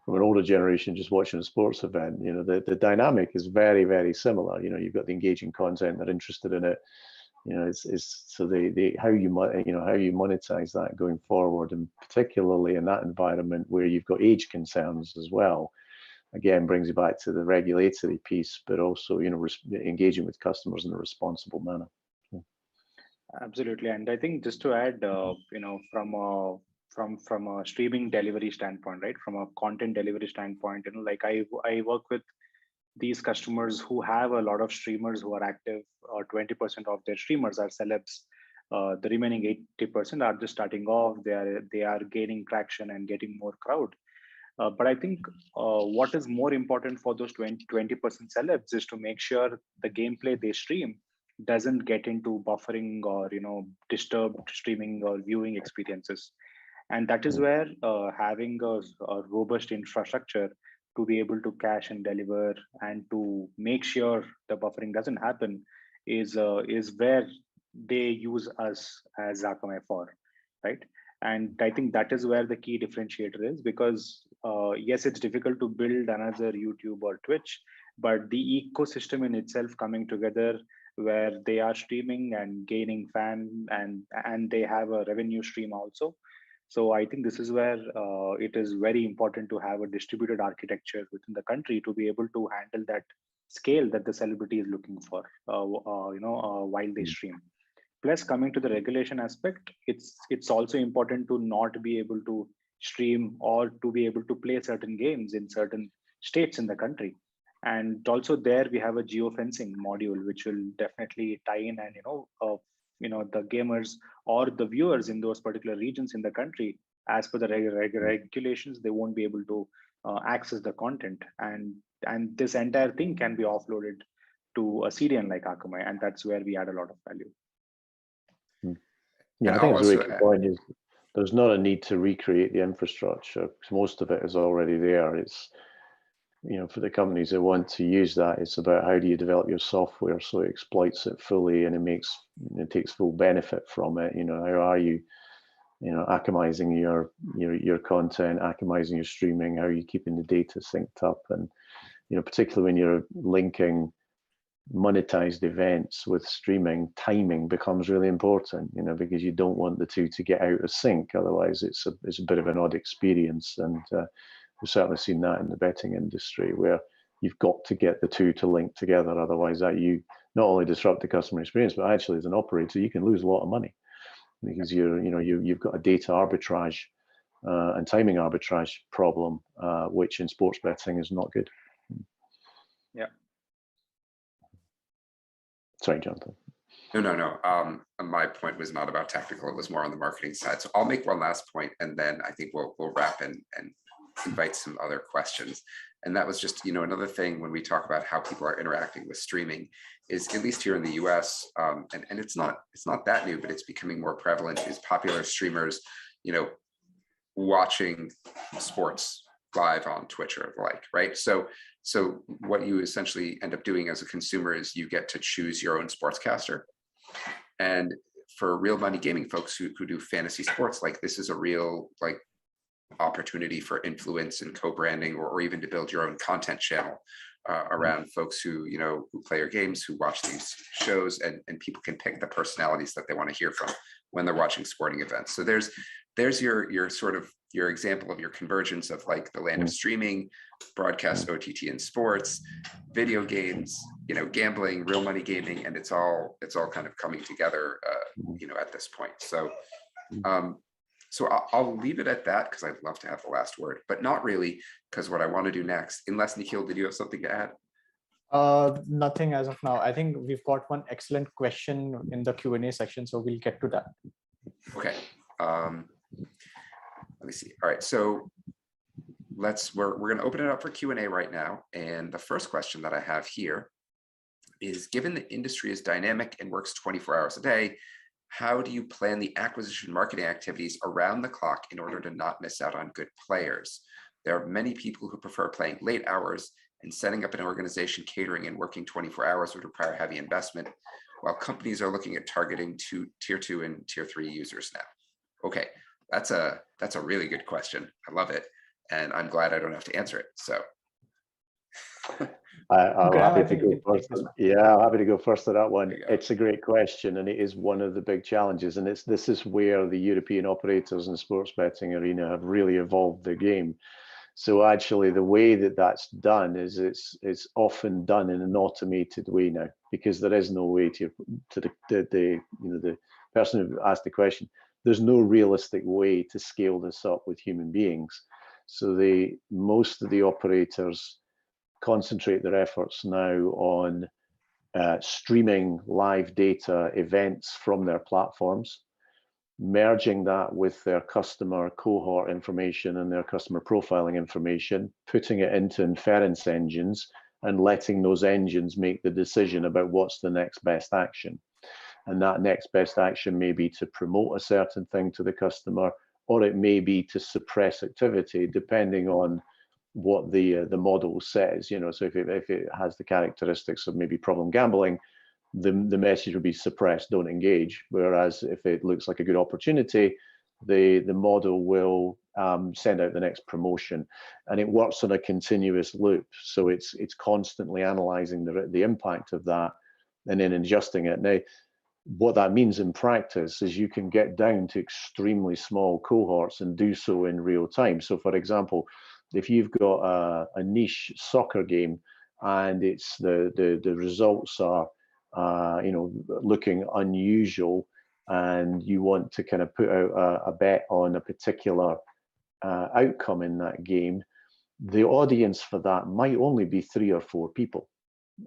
from an older generation just watching a sports event. The dynamic is very, very similar. You've got the engaging content, they're interested in it. So how you monetize that going forward, and particularly in that environment where you've got age concerns as well, again brings you back to the regulatory piece, but also engaging with customers in a responsible manner. Absolutely, and I think just to add, from a from a streaming delivery standpoint, right? From a content delivery standpoint, like I work with these customers who have a lot of streamers who are active, or 20% of their streamers are celebs. The remaining 80% are just starting off. They are gaining traction and getting more crowd. But I think what is more important for those 20% celebs is to make sure the gameplay they stream doesn't get into buffering or disturbed streaming or viewing experiences. And that is where having a robust infrastructure to be able to cache and deliver and to make sure the buffering doesn't happen is where they use us as Akamai for, right? And I think that is where the key differentiator is, because yes, it's difficult to build another YouTube or Twitch, but the ecosystem in itself coming together where they are streaming and gaining fan and they have a revenue stream also. So I think this is where it is very important to have a distributed architecture within the country to be able to handle that scale that the celebrity is looking for, while they stream. Plus, coming to the regulation aspect, it's also important to not be able to stream or to be able to play certain games in certain states in the country. And also there we have a geofencing module, which will definitely tie in and the gamers or the viewers in those particular regions in the country, as per the regulations, they won't be able to access the content, and this entire thing can be offloaded to a CDN like Akamai, and that's where we add a lot of value. Yeah, I think it's a great point. Is there's not a need to recreate the infrastructure because most of it is already there. It's for the companies that want to use that, it's about how do you develop your software so it exploits it fully and it takes full benefit from it. How are you, Akamizing your content, Akamizing your streaming? How are you keeping the data synced up? And particularly when you're linking monetized events with streaming, timing becomes really important. Because you don't want the two to get out of sync. Otherwise, it's a bit of an odd experience. And we've certainly seen that in the betting industry, where you've got to get the two to link together. Otherwise, that you not only disrupt the customer experience, but actually as an operator, you can lose a lot of money because you've got a data arbitrage and timing arbitrage problem, which in sports betting is not good. Yeah. Sorry, Jonathan. No. My point was not about technical; it was more on the marketing side. So I'll make one last point, and then I think we'll wrap and invite some other questions. And that was just, another thing when we talk about how people are interacting with streaming is, at least here in the US, and it's not that new, but it's becoming more prevalent, is popular streamers, watching sports live on Twitch or the like, right? So what you essentially end up doing as a consumer is you get to choose your own sportscaster. And for real money gaming folks who do fantasy sports, like this is a real opportunity for influence and co-branding, or even to build your own content channel around folks who play your games, who watch these shows, and people can pick the personalities that they want to hear from when they're watching sporting events. So there's your sort of your example of your convergence of the land of streaming, broadcast, OTT, and sports, video games, gambling, real money gaming, and it's all kind of coming together, at this point. So. So I'll leave it at that because I'd love to have the last word, but not really, because what I want to do next, unless Nikhil, did you have something to add? Nothing as of now. I think we've got one excellent question in the Q&A section, so we'll get to that. Okay. Let me see. All right. So we're going to open it up for Q&A right now. And the first question that I have here is, given the industry is dynamic and works 24 hours a day, how do you plan the acquisition marketing activities around the clock in order to not miss out on good players? There are many people who prefer playing late hours, and setting up an organization catering and working 24 hours would require heavy investment, while companies are looking at targeting tier 2 and tier 3 users now. Okay, that's a really good question. I love it. And I'm glad I don't have to answer it. So I'm happy to go first. Yeah, I'm happy to go first to that one. It's a great question, and it is one of the big challenges. And this is where the European operators in the sports betting arena have really evolved their game. So actually, the way that that's done is it's often done in an automated way now, because there is no way to the person who asked the question. there's no realistic way to scale this up with human beings. So most of the operators concentrate their efforts now on streaming live data events from their platforms, merging that with their customer cohort information and their customer profiling information, putting it into inference engines, and letting those engines make the decision about what's the next best action. And that next best action may be to promote a certain thing to the customer, or it may be to suppress activity, depending on what the model says. So if it has the characteristics of maybe problem gambling, the message would be suppressed, don't engage. Whereas if it looks like a good opportunity, the model will send out the next promotion, and it works on a continuous loop. So it's constantly analyzing the impact of that and then adjusting it. Now, what that means in practice is you can get down to extremely small cohorts and do so in real time. So for example, if you've got a niche soccer game and it's the results are looking unusual, and you want to kind of put out a bet on a particular outcome in that game, the audience for that might only be 3 or 4 people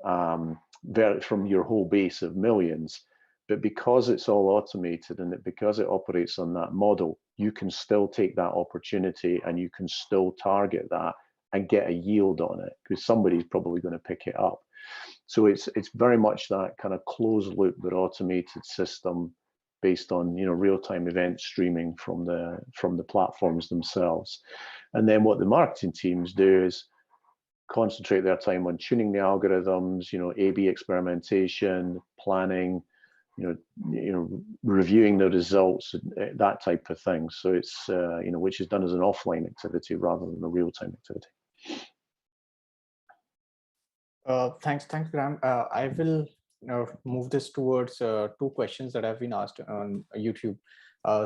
from your whole base of millions. But because it's all automated and because it operates on that model, you can still take that opportunity and you can still target that and get a yield on it, because somebody's probably going to pick it up. So it's very much that kind of closed loop, but automated system based on real-time event streaming from the platforms themselves. And then what the marketing teams do is concentrate their time on tuning the algorithms, A/B experimentation, planning, reviewing the results, that type of thing. So it's which is done as an offline activity rather than a real-time activity. Thanks, Graham. I will move this towards 2 questions that have been asked on YouTube.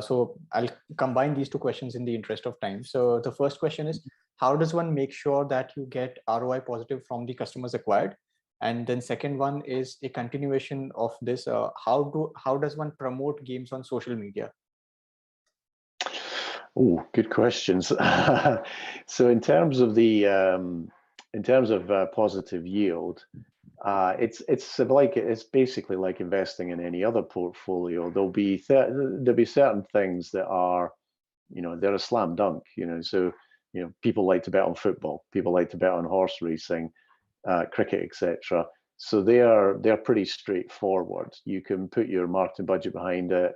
So I'll combine these 2 questions in the interest of time. So the first question is, how does one make sure that you get ROI positive from the customers acquired? And then second one is a continuation of this. How does one promote games on social media? Oh, good questions. So in terms of positive yield, it's basically like investing in any other portfolio. There'll be certain things that are, they're a slam dunk. So people like to bet on football, people like to bet on horse racing, cricket, etc. So they're pretty straightforward. You can put your marketing budget behind it.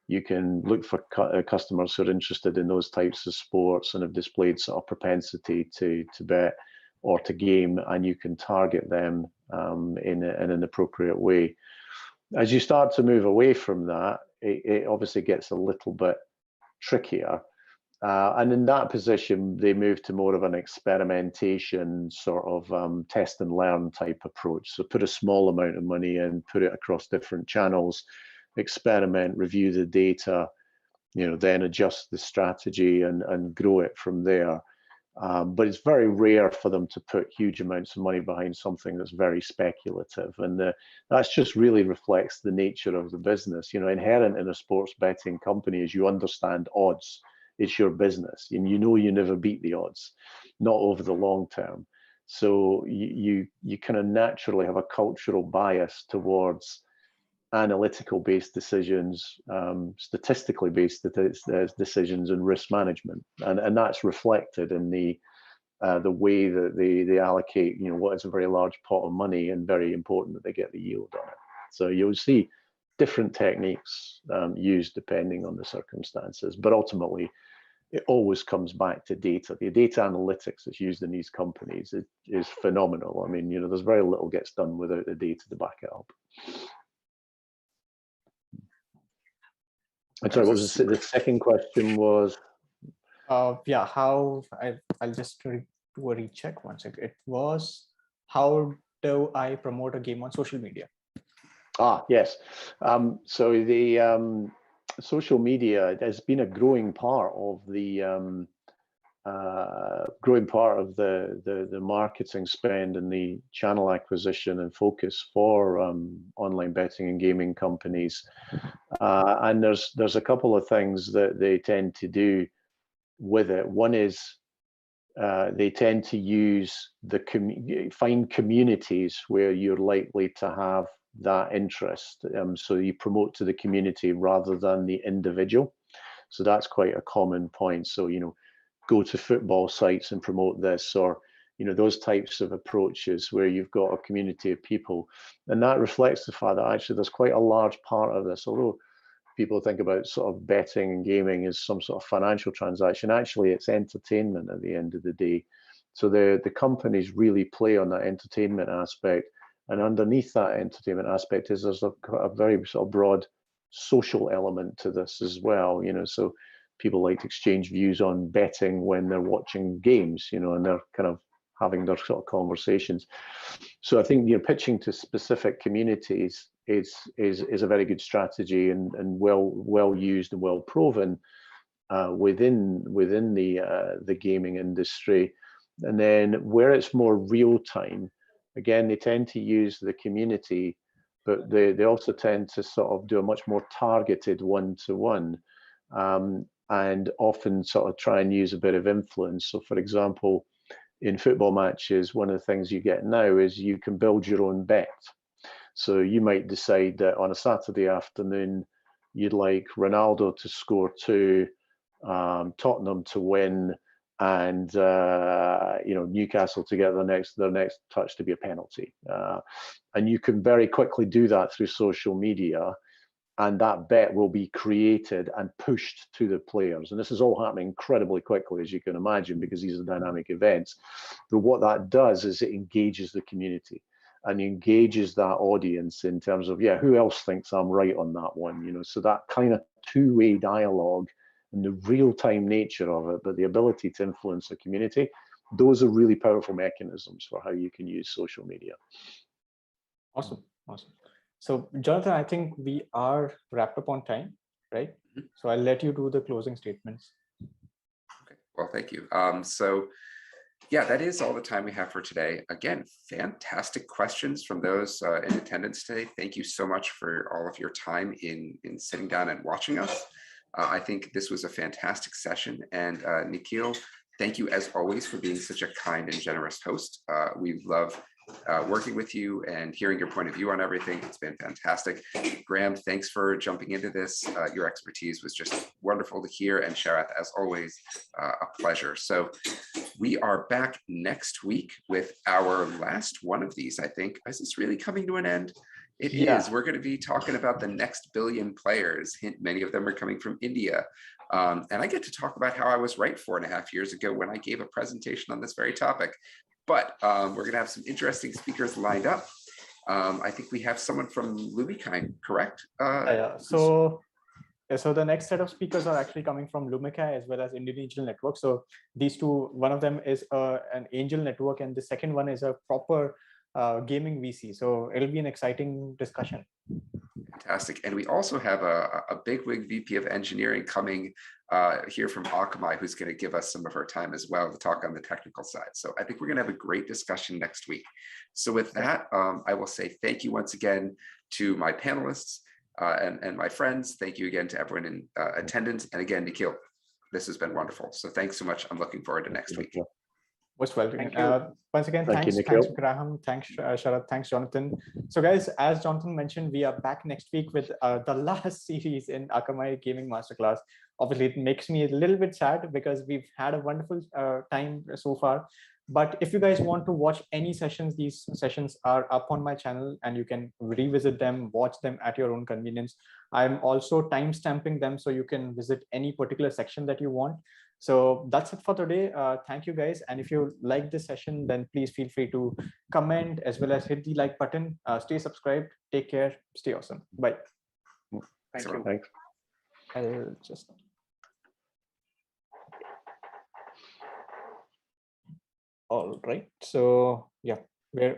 You can look for customers who are interested in those types of sports and have displayed sort of propensity to bet or to game, and you can target them in an appropriate way. As you start to move away from that, it obviously gets a little bit trickier. And in that position, they move to more of an experimentation sort of test and learn type approach. So put a small amount of money in, put it across different channels, experiment, review the data, then adjust the strategy and grow it from there. But it's very rare for them to put huge amounts of money behind something that's very speculative. And that's just really reflects the nature of the business. Inherent in a sports betting company is you understand odds. It's your business, and you never beat the odds, not over the long term. So you kind of naturally have a cultural bias towards analytical based decisions, statistically based decisions, and risk management, and that's reflected in the way that they allocate what is a very large pot of money, and very important that they get the yield on it. So you'll see different techniques used depending on the circumstances, but ultimately it always comes back to data. The data analytics that's used in these companies is phenomenal. I mean, there's very little gets done without the data to back it up. I'm sorry, what was the second question was? Yeah, how I'll just do a recheck one second. It was, how do I promote a game on social media? Yes. So the social media has been a growing part of the growing part of the marketing spend and the channel acquisition and focus for online betting and gaming companies. And there's a couple of things that they tend to do with it. One is they tend to use find communities where you're likely to have that interest. So you promote to the community rather than the individual. So that's quite a common point. So, you know, go to football sites and promote this, or, you know, those types of approaches where you've got a community of people. And that reflects the fact that actually there's quite a large part of this, although people think about sort of betting and gaming as some sort of financial transaction, actually it's entertainment at the end of the day. So the companies really play on that entertainment aspect. And underneath that entertainment aspect is there's a very sort of broad social element to this as well, you know. So people like to exchange views on betting when they're watching games, you know, and they're kind of having their sort of conversations. So I think, you know, pitching to specific communities is a very good strategy, and well used and well proven within the gaming industry. And then where it's more real time, again, they tend to use the community, but they also tend to sort of do a much more targeted one-to-one, and often sort of try and use a bit of influence. So for example, in football matches, one of the things you get now is you can build your own bet. So you might decide that on a Saturday afternoon, you'd like Ronaldo to score 2, Tottenham to win, and you know, Newcastle to get their next touch to be a penalty. And you can very quickly do that through social media, and that bet will be created and pushed to the players. And this is all happening incredibly quickly, as you can imagine, because these are dynamic events. But what that does is it engages the community and engages that audience in terms of, yeah, who else thinks I'm right on that one? You know, so that kind of two-way dialogue and the real-time nature of it, but the ability to influence a community, those are really powerful mechanisms for how you can use social media. Awesome, awesome. So Jonathan, I think we are wrapped up on time, right? So I'll let you do the closing statements. Okay, well, thank you. So yeah, that is all the time we have for today. Again, fantastic questions from those in attendance today. Thank you so much for all of your time in sitting down and watching us. I think this was a fantastic session. And Nikhil, thank you as always for being such a kind and generous host. We love working with you and hearing your point of view on everything. It's been fantastic. Graham, thanks for jumping into this. Your expertise was just wonderful to hear. And Sharath, as always, a pleasure. So we are back next week with our last one of these, I think. Is this really coming to an end? It is. We're going to be talking about the next billion players. Hint, many of them are coming from India. And I get to talk about how I was right 4.5 years ago when I gave a presentation on this very topic. But we're going to have some interesting speakers lined up. I think we have someone from Lumikine, correct? So the next set of speakers are actually coming from Lumika as well as Indian Angel Network. So these two, one of them is an angel network, and the second one is a proper gaming VC. So it'll be an exciting discussion. Fantastic. And we also have a bigwig VP of engineering coming here from Akamai, who's going to give us some of her time as well to talk on the technical side. So I think we're going to have a great discussion next week. So with that, I will say thank you once again to my panelists and my friends. Thank you again to everyone in attendance. And again, Nikhil, this has been wonderful. So thanks so much. I'm looking forward to next week. Most welcome. Once again, thanks Graham, thanks Sharath, thanks Jonathan. So guys, as Jonathan mentioned, we are back next week with the last series in Akamai Gaming Masterclass. Obviously, it makes me a little bit sad because we've had a wonderful time so far. But if you guys want to watch any sessions, these sessions are up on my channel and you can revisit them, watch them at your own convenience. I'm also timestamping them so you can visit any particular section that you want. So that's it for today. Thank you guys. And if you like this session, then please feel free to comment as well as hit the like button. Stay subscribed. Take care. Stay awesome. Bye. Thank you. Thanks. I'll just... All right. So yeah, we're